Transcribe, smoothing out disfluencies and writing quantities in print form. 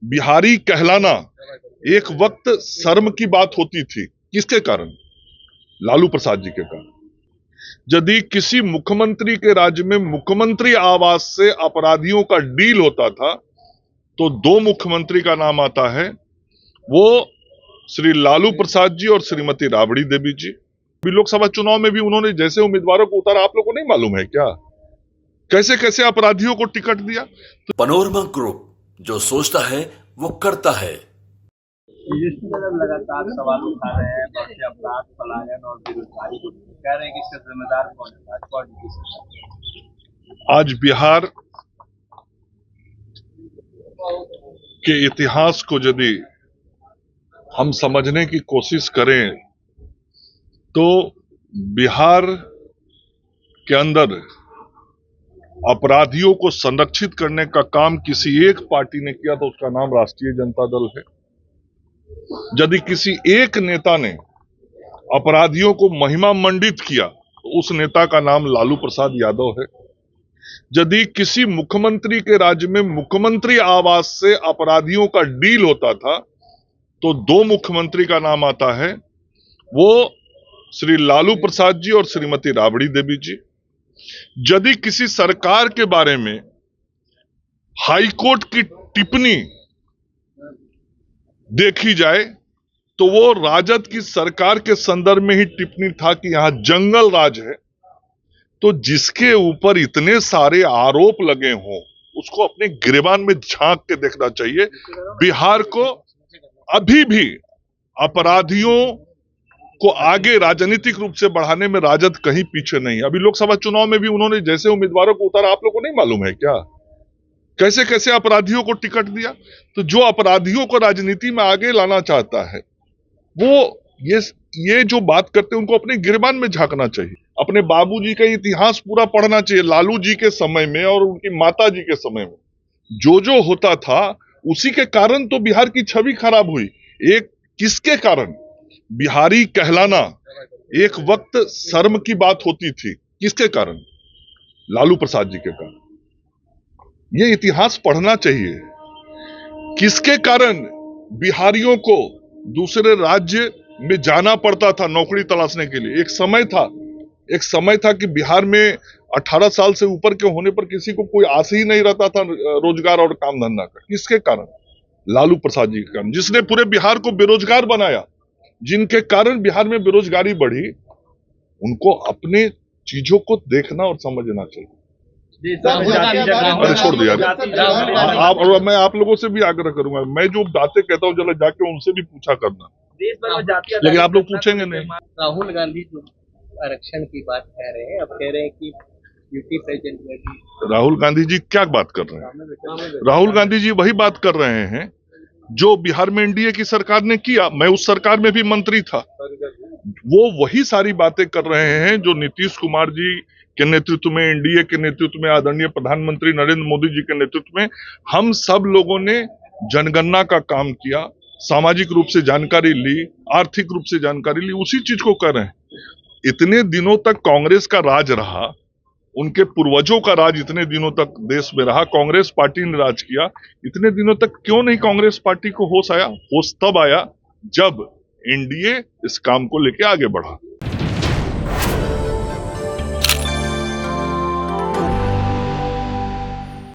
बिहारी कहलाना एक वक्त शर्म की बात होती थी। किसके कारण? लालू प्रसाद जी के कारण। यदि किसी मुख्यमंत्री के राज्य में मुख्यमंत्री आवास से अपराधियों का डील होता था तो दो मुख्यमंत्री का नाम आता है, वो श्री लालू प्रसाद जी और श्रीमती राबड़ी देवी जी। लोकसभा चुनाव में भी उन्होंने जैसे उम्मीदवारों को उतारा, आप लोगों को नहीं मालूम है क्या? कैसे कैसे अपराधियों को टिकट दिया। पनोरमा ग्रुप, जो सोचता है वो करता है। लगातार सवाल उठा रहे हैं, बढ़ते अपराध, पलायन और बेरोजगारी को कह रहे हैं कि इसका जिम्मेदार कौन है? आज बिहार के इतिहास को यदि हम समझने की कोशिश करें तो बिहार के अंदर अपराधियों को संरक्षित करने का काम किसी एक पार्टी ने किया तो उसका नाम राष्ट्रीय जनता दल है। यदि किसी एक नेता ने अपराधियों को महिमा मंडित किया तो उस नेता का नाम लालू प्रसाद यादव है। यदि किसी मुख्यमंत्री के राज्य में मुख्यमंत्री आवास से अपराधियों का डील होता था तो दो मुख्यमंत्री का नाम आता है, वो श्री लालू प्रसाद जी और श्रीमती राबड़ी देवी जी। यदि किसी सरकार के बारे में हाईकोर्ट की टिप्पणी देखी जाए तो वो राजद की सरकार के संदर्भ में ही टिप्पणी था कि यहां जंगल राज है। तो जिसके ऊपर इतने सारे आरोप लगे हों उसको अपने गिरेबान में झांक के देखना चाहिए। बिहार को अभी भी अपराधियों को आगे राजनीतिक रूप से बढ़ाने में राजद कहीं पीछे नहीं। अभी लोकसभा चुनाव में भी उन्होंने जैसे उम्मीदवारों को उतारा, आप लोगों को नहीं मालूम है क्या? कैसे कैसे अपराधियों को टिकट दिया। तो जो अपराधियों को राजनीति में आगे लाना चाहता है वो ये जो बात करते हैं उनको अपने गिरबान में झांकना चाहिए। अपने बाबूजी का इतिहास पूरा पढ़ना चाहिए। लालू जी के समय में और उनकी माता जी के समय में जो होता था उसी के कारण तो बिहार की छवि खराब हुई। एक किसके कारण? बिहारी कहलाना एक वक्त शर्म की बात होती थी। किसके कारण? लालू प्रसाद जी के कारण। ये इतिहास पढ़ना चाहिए। किसके कारण बिहारियों को दूसरे राज्य में जाना पड़ता था नौकरी तलाशने के लिए? एक समय था कि बिहार में 18 साल से ऊपर के होने पर किसी को कोई आस ही नहीं रहता था रोजगार और काम धंधा का। किसके कारण? लालू प्रसाद जी के कारण, जिसने पूरे बिहार को बेरोजगार बनाया, जिनके कारण बिहार में बेरोजगारी बढ़ी। उनको अपने चीजों को देखना और समझना चाहिए। अरे छोड़ दिया आप, और मैं आप लोगों से भी आग्रह करूंगा, मैं जो बातें कहता हूँ जरा जाके उनसे भी पूछा करना, लेकिन आप लोग पूछेंगे नहीं। राहुल गांधी जो आरक्षण की बात कह रहे हैं, अब कह रहे हैं कि यूपी प्रेसिडेंट में भी। राहुल गांधी जी क्या बात कर रहे हैं? राहुल गांधी जी वही बात कर रहे हैं जो बिहार में एनडीए की सरकार ने किया। मैं उस सरकार में भी मंत्री था। वो वही सारी बातें कर रहे हैं जो नीतीश कुमार जी के नेतृत्व में, एनडीए के नेतृत्व में, आदरणीय प्रधानमंत्री नरेंद्र मोदी जी के नेतृत्व में हम सब लोगों ने जनगणना का काम किया, सामाजिक रूप से जानकारी ली, आर्थिक रूप से जानकारी ली, उसी चीज को कर रहे हैं। इतने दिनों तक कांग्रेस का राज रहा, उनके पूर्वजों का राज इतने दिनों तक देश में रहा, कांग्रेस पार्टी ने राज किया। इतने दिनों तक क्यों नहीं कांग्रेस पार्टी को होश आया? होश तब आया जब एनडीए इस काम को लेकर आगे बढ़ा।